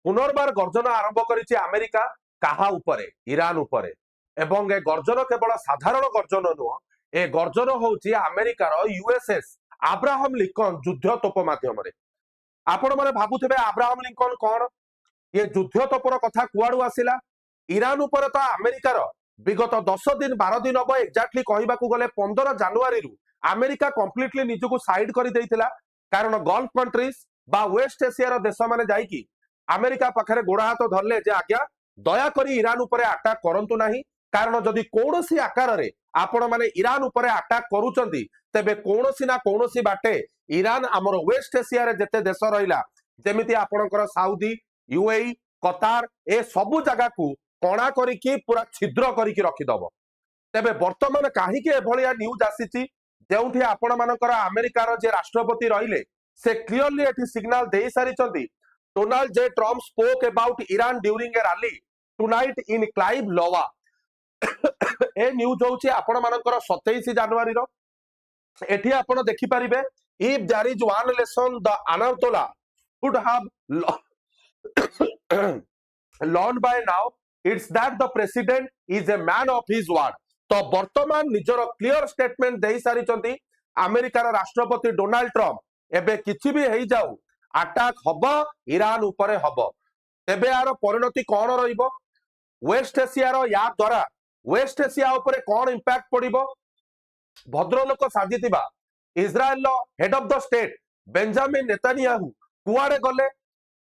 पुनर्बार गर्जन आरंभ करिछि अमेरिका काहा उपरे ईरान उपरे एवं ए गर्जन केवल साधारण गर्जन नुह ए गर्जन होउछि अमेरिकार यूएसएस अब्राहम लिंकन युद्ध तोप माध्यम आपण माने भाबुथिबे अब्राहम लिंकन कौन ये युद्ध तोपर कथा कुआडू आसिला ईरान उपरे तो अमेरिकार विगत 10 दिन 12 दिन हम एक्जाक्टली कहबाकू गले 15 जनवरी रु अमेरिका कंप्लीटली निजको साइड कर देइतिला कारण गल्फ कंट्रीज बा वेस्ट एशिया रो देश माने जाईकी अमेरिका पाखरे गोड़ा हाथ धरले जे आज्ञा दया करी ईरान उपरे अटैक करंतु नाही कारण जदि कोनोसी आकार रे आपण माने ईरान उपरे अटैक करूचंती तेबे कोनोसी ना कोनोसी बाटे ईरान हमर वेस्ट एशिया रे जते देश रहिला जेमिति आपणकर साउदी यूएई कतार ए सबु जगह को कणा करिकी पूरा छिद्र करिकी रखिदब तेबे वर्तमान काहीके एभलिया न्यूज आसीची जेउठी आपण मानकर अमेरिकार जे राष्ट्रपति रहिले से क्लियरली एठी सिग्नल देई सारिचंती Donald J Trump spoke about Iran during a rally tonight in Clive Iowa a news होची आपण मानकर 27 जनवरी रो एठी आपण देखि परिबे if there is one lesson the Ayatollah would have learn by now it's that the president is a man of his word तो वर्तमान निजर क्लियर स्टेटमेंट देई सारिचंती अमेरिकार राष्ट्रपति डोनाल्ड ट्रम्प एबे किछि भी हेई जाऊ अटैक हब ईरान उपरे हब तेबे यार परिणति कौन रहिबो वेस्ट एशिया रो या द्वारा वेस्ट एशिया उपरे कौन इंपैक्ट पड़िबो भद्रलोक साजितिबा इजराइल लो head of the state Benjamin Netanyahu कुआडे गले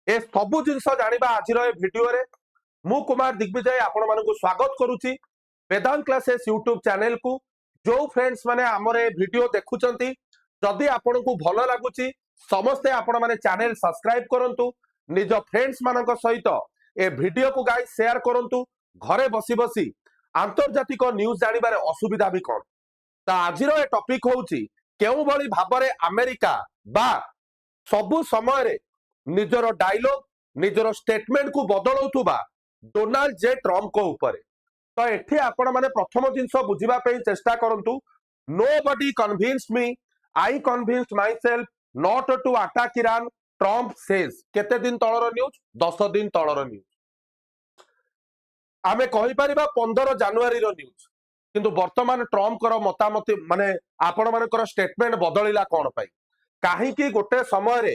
ए सबु जिंस जानिबा आजिर ए वीडियो रे मु कुमार दिग्विजय आपण मानकु स्वागत करूची वेदांत क्लासेस यूट्यूब चैनल को जो फ्रेंड्स माने हमर ए वीडियो देखुचंती जदि आपण को भलो लागुची समस्ते आपण माने चैनल सब्सक्राइब करंतु निज फ्रेंड्स मानक सहित ए वीडियो को गाइस शेयर करंतु घरे बसी बसी आंतर्जातिक न्यूज जानिबारे असुविधा भी कोन ता आजिर ए टॉपिक होउची केउ भली भाबरे अमेरिका बा सबु समय रे निजरो डायलॉग निजरो स्टेटमेंट को बदलौतुबा डोनाल्ड जे ट्रम्प को ऊपर तो एठी आपण माने प्रथम जिंस बुझिबा पे चेष्टा करंतु nobody convinced me I convinced myself not to attack Iran Trump says केते दिन तळर न्यूज 10 दिन तळर न्यूज आमे कहि परिबा 15 जनवरी रो न्यूज किंतु वर्तमान ट्रम्प कर मतामत माने आपण मानकर स्टेटमेंट बदलिला कोन पाई काहे कि गोटे समय रे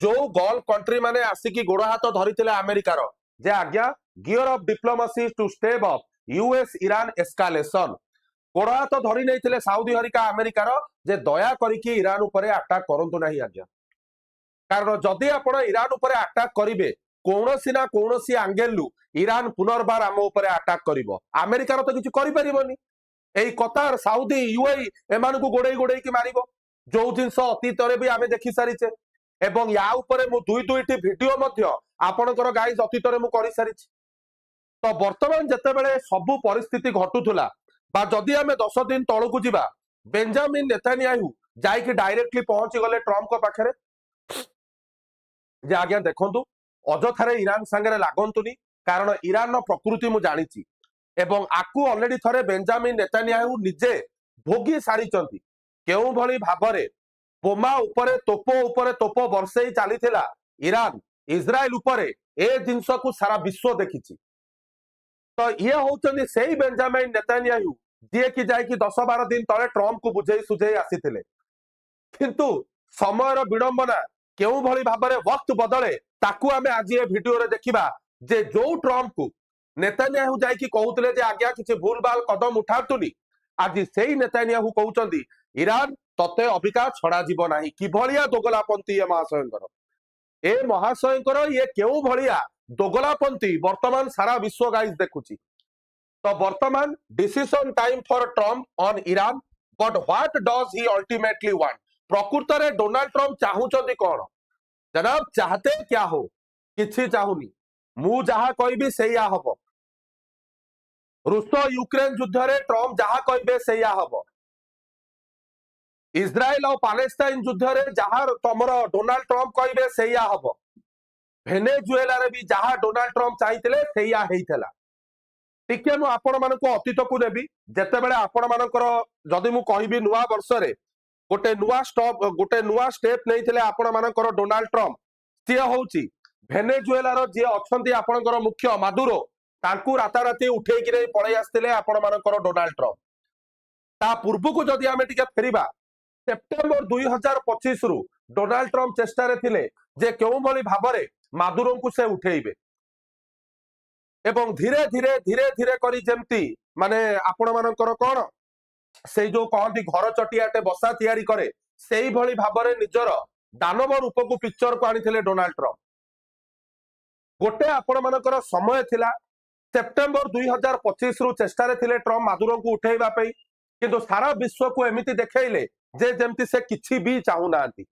जो गल्फ कंट्री माने आसिकी गोड़ हाथ धरिथिले अमेरिकार जे आज्ञा gear of diplomacy to step up US Iran escalation गोड़ हाथ धरि नैथिले साउदी हरिका अमेरिकार जे दया करिकी ईरान उपरे अटैक करंतु नाही आज्ञा कारण जदि आपण ईरान उपरे अटैक करिवे कोनोसी ना कोनोसी एंगल लु ईरान पुनर्बार आम उपरे अटैक करिवो अमेरिकार तो किछि करि परिबोनी एई कतार साउदी यूएई एमान को गोड़े गोड़े की मारिबो जो जिंस अतीत रे भी आमे देखि सारिचे एवं या उपरे मु दुईटी वीडियो मध्य आपणकर गाइस अतीत रे मु करि सारिछि तो वर्तमान जते बेले सबु परिस्थिति घटुथुला बा जदि आमे 10 दिन तळकु जिबा बेंजामिन नेतानियाहू जाई कि डायरेक्टली पहुंची गले ट्रम्प को पाखरे जे आज्ञा देखंतु अजथारे ईरान संगे लागंतुनी कारण ईरान नो प्रकृति मु जानिछि एवं आकु ऑलरेडी थरे बेंजामिन नेतानियाहू निजे भोगी सारिचंती केउ भली भाबरे बोमा उपरे तोप वर्षे चलीथिला ईरान इजराइल उपरे ए जिंस को सारा विश्व देखिछि तो ये होचंदी सेही बेंजामिन नेतानियाहू जे कि जाय कि 10-12 दिन तळे ट्रम्प को बुझेई सुझेई आसीथिले किंतु समयर विडंबना केउ भली भाबरे वक्त बदले ताकू आमे आज ए वीडियो रे देखिबा जे जो ट्रम्प को नेतानियाहू जाय कि कहउतले जे आज्ञा किछि भूल बाल कदम उठातुनी आज सेही नेतानियाहू कहउचंदी ईरान तते अबिका छड़ा जीव नाही कि भलिया दोगलापंथी ए महाशयंकर ये केउ भलिया दोगलापंथी वर्तमान सारा विश्व गाइस देखुची तो वर्तमान decision time for Trump on Iran but what does he ultimately want प्रकृत रे डोनाल्ड ट्रम्प चाहुचंदी कोन जनाब चाहते क्या हो किछि चाहुनी मु जहा कहबी सेया हबो रूस यूक्रेन युद्ध रे ट्रम्प जहा कहबे सेया हबो इजराइल और पालेस्टाइन युद्ध रे जहा तमरो डोनाल्ड ट्रम्प कहबे सेया हबो वेनेजुएला रे भी जहा डोनाल्ड ट्रम्प चाहिथिले सेया हेइथला टिके मु आपण मानको अतीत को नेबी जेते बेले आपण मानकर जदि मु कहबी नुवा वर्ष रे गोटे नुवा स्टेप नैथिले आपण मानकर डोनाल्ड ट्रम्प सिए होउची ଭେନେଜୁଏଲାର ଯିଏ ଅଛନ୍ତି ଆପଣଙ୍କର ମୁଖ୍ୟ ମାଦୁରୋ ତାଙ୍କୁ ରାତାରାତି ଉଠେଇକି ପଳେଇ ଆସିଥିଲେ ଆପଣମାନଙ୍କର ଡୋନାଲ୍ଡ ଟ୍ରମ୍ପ। ତା ପୂର୍ବକୁ ଯଦି ଆମେ ଟିକେ ଫେରିବା ସେପ୍ଟେମ୍ବର 2025 ରୁ ଡୋନାଲ୍ଡ ଟ୍ରମ୍ପ ଚେଷ୍ଟାରେ ଥିଲେ ଯେ କେଉଁଭଳି ଭାବରେ ମାଦୁରୋଙ୍କୁ ସେ ଉଠେଇବେ ଏବଂ ଧୀରେ ଧୀରେ ଧୀରେ ଧୀରେ କରି ଯେମିତି ମାନେ ଆପଣମାନଙ୍କର କଣ ସେଇ ଯୋଉ କହନ୍ତି ଘର ଚଟିଆଟେ ବସା ତିଆରି କରେ ସେଇଭଳି ଭାବରେ ନିଜର ଦାନବ ରୂପକୁ ପିକ୍ଚରକୁ ଆଣିଥିଲେ ଡୋନାଲ୍ଡ ଟ୍ରମ୍ପ। ଗୋଟେ ଆପଣମାନଙ୍କର ସମୟ ଥିଲା ସେପ୍ଟେମ୍ବର 2025 ରୁ ଚେଷ୍ଟାରେ ଥିଲେ ଟ୍ରମ୍ପ ମାଦୁରୋଙ୍କୁ ଉଠେଇବା ପାଇଁ, କିନ୍ତୁ ସାରା ବିଶ୍ୱକୁ ଏମିତି ଦେଖେଇଲେ ଯେ ଯେମିତି ସେ କିଛି ବି ଚାହୁଁନାହାନ୍ତି।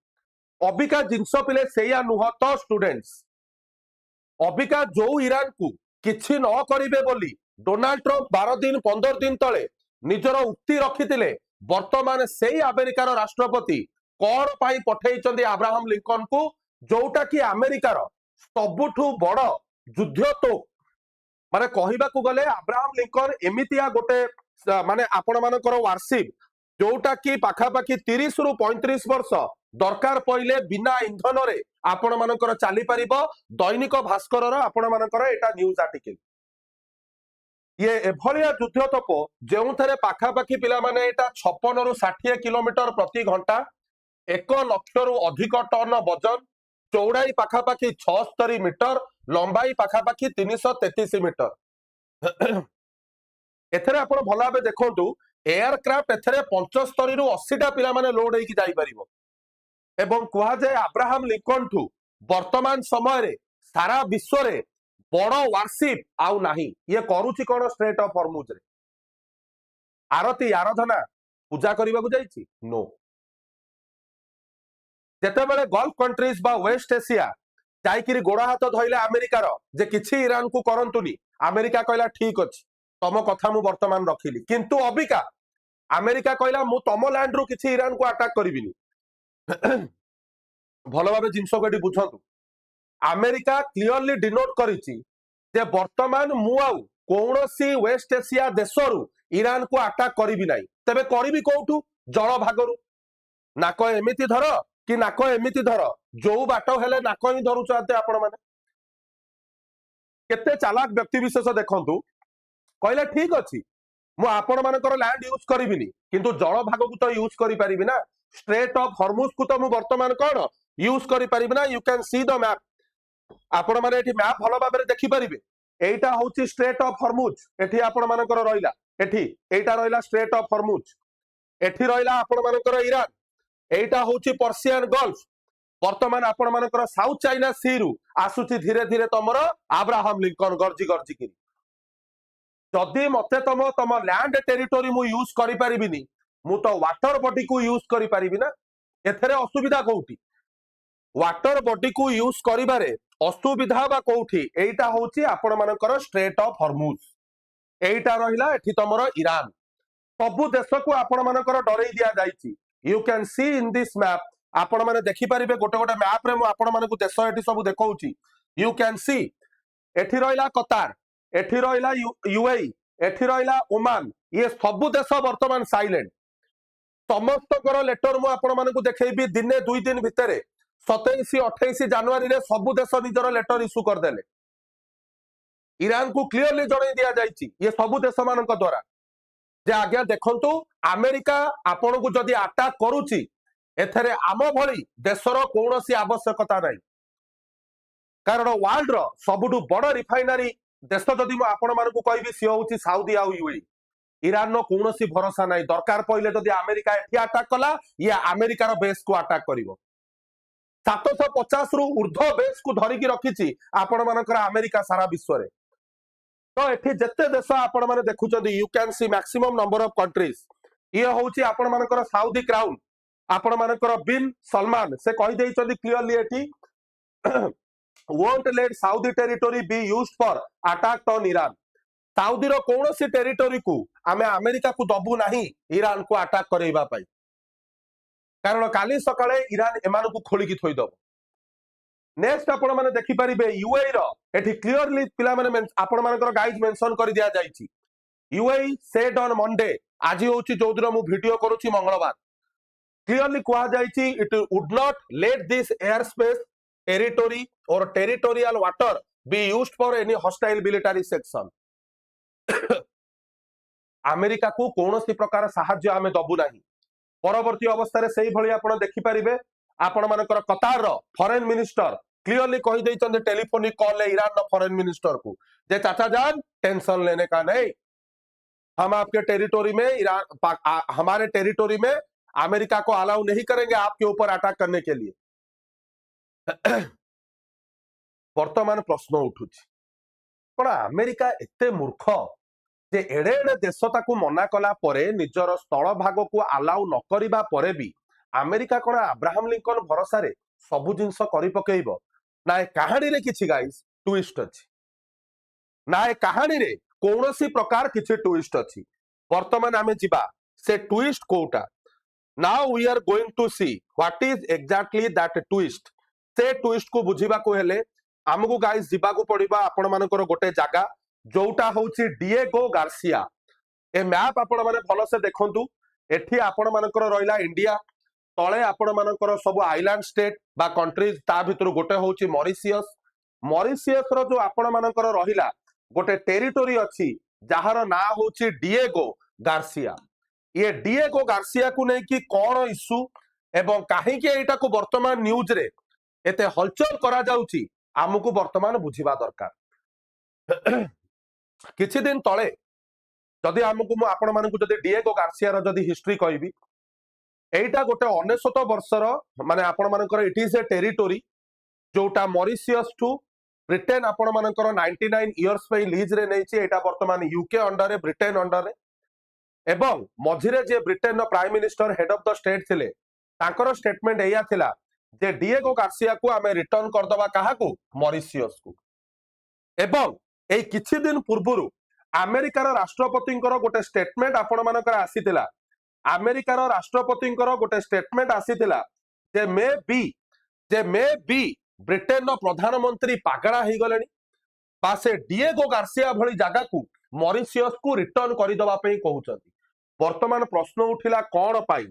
ଅବିକା ଜିନିଷ ପିଲେ ସେଇଆ ନୁହଁ ତ ଷ୍ଟୁଡେଣ୍ଟସ୍, ଅବିକା ଯୋଉ ଇରାନକୁ କିଛି ନ କରିବେ ବୋଲି ଡୋନାଲ୍ଡ ଟ୍ରମ୍ପ 12 ଦିନ 15 ଦିନ ତଳେ ନିଜର ଉକ୍ତି ରଖିଥିଲେ, ବର୍ତ୍ତମାନ ସେଇ ଆମେରିକାର ରାଷ୍ଟ୍ରପତି କଣ ପାଇଁ ପଠେଇଛନ୍ତି ଆବ୍ରାହମ ଲିଙ୍କନକୁ, ଯୋଉଟା କି ଆମେରିକାର ସବୁଠୁ ବଡ ଯୁଦ୍ଧ ତୋପ। ମାନେ କହିବାକୁ ଗଲେ ଆବ୍ରାହମ ଲିଙ୍କନ ଏମିତିଆ ଗୋଟେ ମାନେ ଆପଣମାନଙ୍କର ୱାରସିପ୍ ଯୋଉଟା କି ପାଖାପାଖି 30 ରୁ 35 ବର୍ଷ ଦରକାର ପଇଲେ ବିନା ଇନ୍ଧନରେ ଆପଣମାନଙ୍କର ଚାଲିପାରିବ। ଦୈନିକ ଭାସ୍କରର ଆପଣମାନଙ୍କର ଏଟା ନ୍ୟୁଜ ଆର୍ଟିକଲ। ଇଏ ଏଭଳିଆ ଯୁଦ୍ଧ ତୋପ ଯେଉଁଥିରେ ପାଖାପାଖି ପିଲାମାନେ ଏଟା 56 ରୁ 60 କିଲୋମିଟର ପ୍ରତି ଘଣ୍ଟା, 1 ଲକ୍ଷରୁ ଅଧିକ ଟନ ବଜନ, ଚौड़ाई पाखापाखि 76 मीटर, लंबाई पाखापाखि 333 मीटर। एथरे आपण भल भाव देखु एयरक्राफ्ट एथरे 75 रु 80 पिला माने लोड होइकी जाई परिबो एवं कुहा जाय अब्राहम लिंकन ठू वर्तमान समय रे सारा विश्व रे बड़ वारशिप आउ नाही। ये करूची कोन स्ट्रेट ऑफ हॉर्मुज रे आरती आराधना पूजा करबा को जाईची नो। जेतेबेले गल्फ कंट्रीज बा वेस्ट एशिया जाइकिरी गोड़ा हाथ धइले अमेरिकार जे किछि ईरान को करंतुनी, अमेरिका कहला ठीक अछि तम कथा मु वर्तमान रखिली, किंतु अबिका अमेरिका कहला मु तम लैंड रु किछि ईरान को अटैक करिबिनी। भलो भाबे जिंस को एटी बुझंतु, अमेरिका क्लियरली डिनोट करिछि जे वर्तमान मु आउ कोनोसी वेस्ट एशिया देशरु ईरान को अटैक करिबि नाही। तबे करिबि कोठू? जल भागरु। नाक एमिति धर कि नाक एमिति धर, जो बाट हेले नाक ही धरुचते आपण माने। केते चालाक व्यक्ति विशेष देखंतु कहले ठीक अछि मु आपण मानकर लैंड यूज करिबिनी, किंतु जल भाग को तो यूज करि परिबि ना, स्ट्रेट ऑफ हॉर्मुज को तो मु वर्तमान कोन यूज करि परिबि ना। You can see the map, आपण माने एठी मैप भलो भाबरे देखि परिबे। एटा होची स्ट्रेट ऑफ हॉर्मुज, एठी आपण मानकर रहिला, एठी एटा रहिला स्ट्रेट ऑफ हॉर्मुज, एठी रहिला आपण मानकर ईरान, एटा होची पर्सियन गल्फ। वर्तमान आपण मानकर साउथ चाइना सी रु आसुची धीरे धीरे तमर अब्राहम लिंकन गर्जी गर्जी कि जदि मते तम लैंड टेरिटोरी मु यूज करि परिबिनी, मु तो वाटर बॉडी को यूज करि परिबि ना। एथरे असुविधा कोउठी? वाटर बॉडी को यूज करिबारे असुविधा बा कोउठी? एटा होची आपण मानकर स्ट्रेट ऑफ हॉर्मुज, एटा रहिला एठी तमर ईरान। सबु देश को आपण मानकर डरै दिया जाईची। You can see in this map, आपण माने देखि परिबे गोटे गोटे मैप रे मु आपण मानकु देश एठी सब देखौची। यू कैन सी एठी रहिला कतार, एठी रहिला यूएई, एठी रहिला ओमान, ये सबु देश वर्तमान साइलेंट। समस्तकर लेटर मु आपण मानकु देखैबी दिने 2 दिन भितरे 27-28 जनवरी रे सबु देश निजर लेटर इश्यू कर देले। ईरान को क्लियरली जणाई दिया जाईची ये सबु देश मानक द्वारा जे आज्ञा देखंतु अमेरिका आपण को जदि अटैक करूची एथरे आम भली देशर कौनसी आवश्यकता नहीं, कारण वर्ल्ड रो सबुठु बड़ रिफाइनरी देश जदि मु आपण मानकु कहबी सी होची साउदी आउ यूएई। ईरान नो कौनसी भरोसा नहीं, दरकार पइले जदि अमेरिका एठी अटैक कला या अमेरिकार बेस को अटैक करिवो। 750 रु ऊर्ध्व बेस को धरिकी रखिची आपण मानकर अमेरिका सारा विश्व रे। तो एठी जत्ते देश आपण माने देखुचंदी you can see maximum number of countries. ये होची आपण मानकर साउदी क्राउन, आपण मानकर बिन सलमान से कहि देइचंदी क्लियरली एठी won't let Saudi territory be used for attack on Iran। Saudi रो कौनसी टेरिटोरी को आमे अमेरिका को दबु नाही ईरान को अटैक करैबा पाई, कारण काली सकाळे ईरान एमान को खोलिकी थोई दबो। नेक्स्ट आपण माने देखि परिबे यूएई रो एठी क्लियरली पिला माने आपण मानकर गाइड मेंशन कर दिया जाईची। यूएई सेड ऑन मंडे, आज होची जो दिन मु वीडियो करूची मंगलवार, क्लियरली कहा जाईची it would not let this air space territory or territorial water be used for any hostile military section. America को कौन प्रकार साहाय्य आमे दबु नाही। परवर्ती अवस्था रे सेही भली आपण देखि परिबे आपण मानकर कतार रो फॉरेन मिनिस्टर क्लियरली कहि दैछन टेलीफोनिक कॉल ले ईरान रो फॉरेन मिनिस्टर को जे चाचा जान टेंशन लेने का नहीं, हम आपके टेरिटोरी में हमारे टेरिटोरी में अमेरिका को अलाउ नहीं करेंगे आपके ऊपर अटैक करने के लिए। वर्तमान प्रश्न उठुछि कौन अमेरिका एते मूर्ख जे एड़े एड़े देश ताकू मना कला परे निजर स्थल भाग को अलाउ न करिबा परे भी अमेरिका कौन अब्राहम लिंकन भरोसा रे सबु जिंस करि पकेइबो ना ए कहानी रे किछि गाइस ट्विस्ट अछि, ना ए कहानी रे कौनसी प्रकार किछि ट्विस्ट अछि। वर्तमान आमे जिबा से ट्विस्ट कोटा। Now we are going to see what is exactly that twist. से ट्विस्ट को बुझिबा को हेले हमकु गाइस जिबा को पड़िबा आपण मानकर गोटे जागा जोटा होची डिएगो गार्सिया। ए मैप आपण माने भलो से देखंतु, एठी आपण मानकर रहिला इंडिया, तळे आपण मानकर सब आइलैंड स्टेट बा कंट्रीज, ता भितर गोटे होची मॉरिशियस। मॉरिशियस रो जो आपण मानकर रहिला गोटे टेरिटोरी अछि जहार ना होची डिएगो गार्सिया। ये डिएगो गार्सिया को नै कि कोन इश्यू एवं काहे कि एटा को वर्तमान न्यूज रे एते हलचल करा जाउची हमकु वर्तमान बुझिबा दरकार। किछि दिन तळे जदि हमकु आपण मानकु जदि डिएगो गार्सिया रो जदि हिस्ट्री कहबी एटा गोटे 19 वर्षर माने आपण मानकर इट इज ए टेरिटोरी जोटा मॉरिशियस टू ब्रिटेन आपण मानकर 99 इयर्स पे लीज रे नैछि। एटा वर्तमान यूके अंडर रे ब्रिटेन अंडर रे एवं मझिरे जे ब्रिटेन नो prime minister head of the state थिले तांकर स्टेटमेंट एया थिला जे डिएगो गार्सिया को आमे रिटर्न कर दबा काहा को मॉरिशियस को। एवं ए किछि दिन पूर्वरु अमेरिकार राष्ट्रपतिंकर गोटे स्टेटमेंट आपण मानकर आसीतिला। अमेरिकार राष्ट्रपतिंकर गोटे स्टेटमेंट आसीतिला जे मे बी ब्रिटेन नो प्रधानमंत्री पागला ही गलेनी बा से डिएगो गार्सिया भली जागा को मॉरिशियस को रिटर्न करि दबा पई कहउचंती। वर्तमान प्रश्न उठिला कोन पाई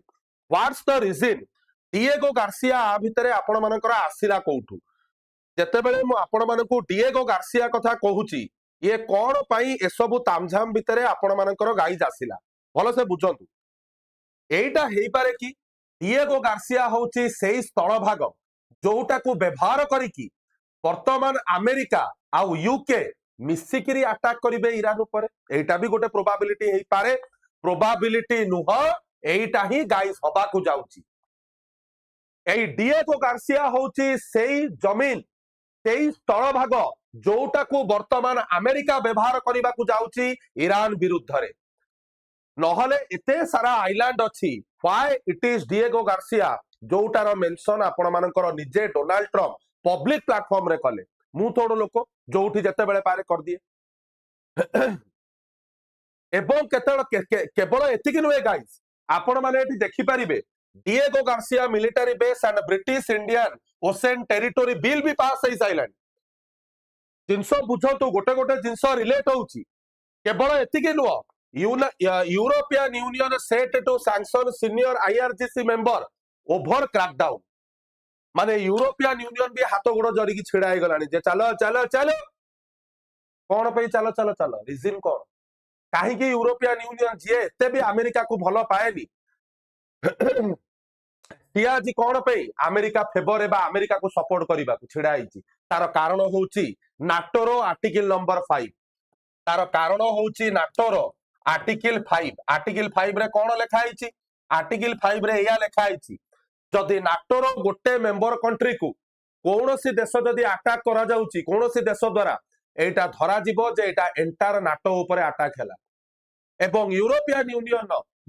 what's the reason Diego Garcia आ भितरे आपण मानकर आसीला कोठू। जते बेले मु आपण मानकू डिएगो गार्सिया कथा कहूची ये कोन पाई एसबु तामझाम भितरे आपण मानकर गाइज आसीला भलो से बुझंतु। एटा हेई पारे कि डिएगो गार्सिया होची सेही स्थल भाग जोटा को व्यवहार करिकी वर्तमान अमेरिका आउ यूके मिसिकिरी अटैक करिवे ईरान ऊपर। एटा भी गोटे प्रोबेबिलिटी हेई पारे, प्रोबेबिलिटी नुह एटा ही गाइस हबा को जाउची। एई डिएगो गार्सिया होची सेही जमीन सेही स्थल भाग जोटा को वर्तमान अमेरिका व्यवहार करबा को जाउची ईरान विरुद्ध रे। नहले एते सारा आइलैंड अछि why it is Diego Garcia जोटार मेंशन आपण मानकर निजे डोनाल्ड ट्रम्प पब्लिक प्लेटफॉर्म रे कले। मु थोड़ लोक जोठी जते बेले पारे कर दिए। एवं केवल एतिकी नुहे गाइस आपण माने एठी देखि परिबे Diego Garcia military base and British Indian Ocean Territory bill भी पास होई साइलेंट। जिनसो बुझतो गोटे गोटे जिनसो रिलेट होउची केवल एतिकी नुह European Union set to sanction senior IRGC member over crackdown माने यूरोपियन यूनियन भी हाथ गोड़ जड़िकी छिड़ा हो गलानी जे चलो चलो चलो कौन पे चलो चलो चलो रीजन कौन कहीं यूरोपियन यूनियन जी एते भी अमेरिका को भल पाएनी सी आज कौन पे अमेरिका फेवर एबा अमेरिका को सपोर्ट करबा को छिड़ा आइची। तार कारण होउची नाटोरो आर्टिकल नंबर 5। तार कारण होउची नाटोरो आर्टिकल 5। आर्टिकल 5 रे कौन लिखा आइची? आर्टिकल 5 रे या लिखा आइची जदि नाटोरो गोटे मेंबर कंट्री को कौनसी देश जदि अटैक करा जाउची कौनसी देश द्वारा एटा धरा जीवो जे एटा एंटायर नाटो ऊपर अटैक हैला। एवं यूरोपियन यूनियन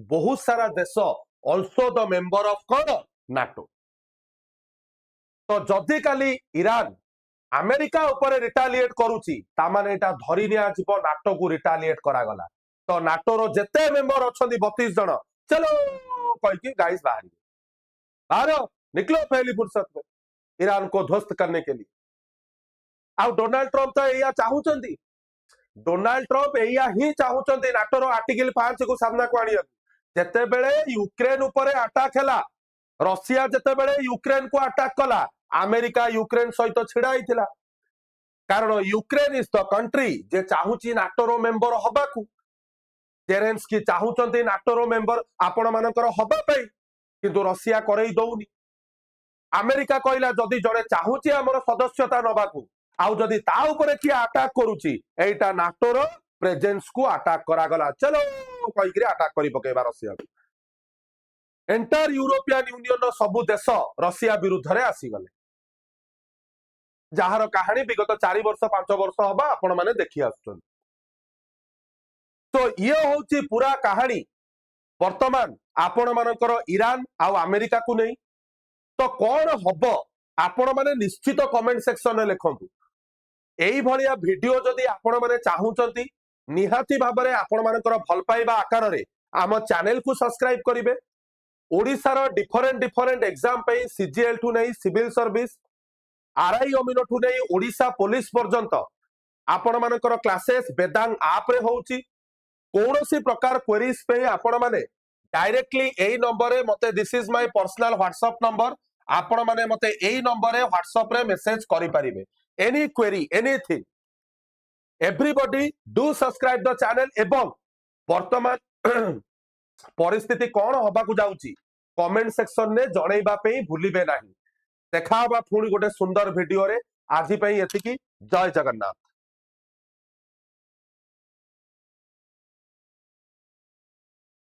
बहुत सारा देश ऑल्सो द मेंबर ऑफ कौन नाटो। तो जदि काली ईरान अमेरिका ऊपर रिटालिएट करूची ता माने एटा धरि निया जीवो नाटो को रिटालिएट करा गला। तो नाटोरो जेते मेंबर अछंदी 32 जण चलो कह के गाइस बाहर निकलो पहली फुर्सत में ईरान को ध्वस्त करने के लिए। आउ डोनाल्ड ट्रम्प तो एया चाहूचंदी, डोनाल्ड ट्रम्प एया ही चाहूचंदी नाटोरो आर्टिकल 5 को सामना को आनिया। जेते बेले यूक्रेन ऊपर अटैक हैला रशिया जेते बेले यूक्रेन को अटैक कला अमेरिका यूक्रेन सहित छिड़ा होता कारण यूक्रेन इज द कंट्री जे चाहूची नाटोर मेंबर हबाकू जेरेन्स्की चाहूचंती नाटोर मेंबर आपण मानकर हबा पई किंतु रशिया करई दउनी अमेरिका कहला जदि जड़े चाहूची हमर सदस्यता नबाकू आउ जदि ता ऊपर किए अटैक करूची एटा नाटोर प्रेजेंस को अटैक करागला चलो कहीकि अटैक कर पकेबा रशिया को एंटायर यूरोपियन यूनियन सबु देश रशिया विरुद्ध रे आसीगले जार कहानी विगत 4 वर्ष 5 वर्ष हबा आपण माने देखि आछन तो ये होची पूरा कहानी वर्तमान आपण मानकर ईरान आ अमेरिका को नहीं तो कौन हब आपण माने निश्चित कमेंट सेक्शन में लिखंतु एई भलिया वीडियो जदि आपण माने चाहूचंती निहाती भाबरे आपण मानकर भल पाइबा आकार रे आम चैनल को सब्सक्राइब करिवे ओडिसा रो डिफरेंट एग्जाम पे सीजीएल टू नहीं सिविल सर्विस आरआई अमीन ठू नहीं ओडिसा पुलिस पर्यंत आपण मानकर क्लासेस वेदांग आप रे होउची कोनोसी प्रकार क्वेरीज पे आपण माने डायरेक्टली एई नंबर रे मते this is my personal WhatsApp number आपण माने मते एई नंबर रे व्हाट्सएप रे मेसेज करि परिबे any query anything everybody do subscribe the channel एवं वर्तमान परिस्थिति कौन हबाकू जाउची कमेंट सेक्शन ने जणैबा पे भूलिबे नाही देखा बा पुणी गोटे सुंदर वीडियो रे आज एतिकी जय जगन्नाथ।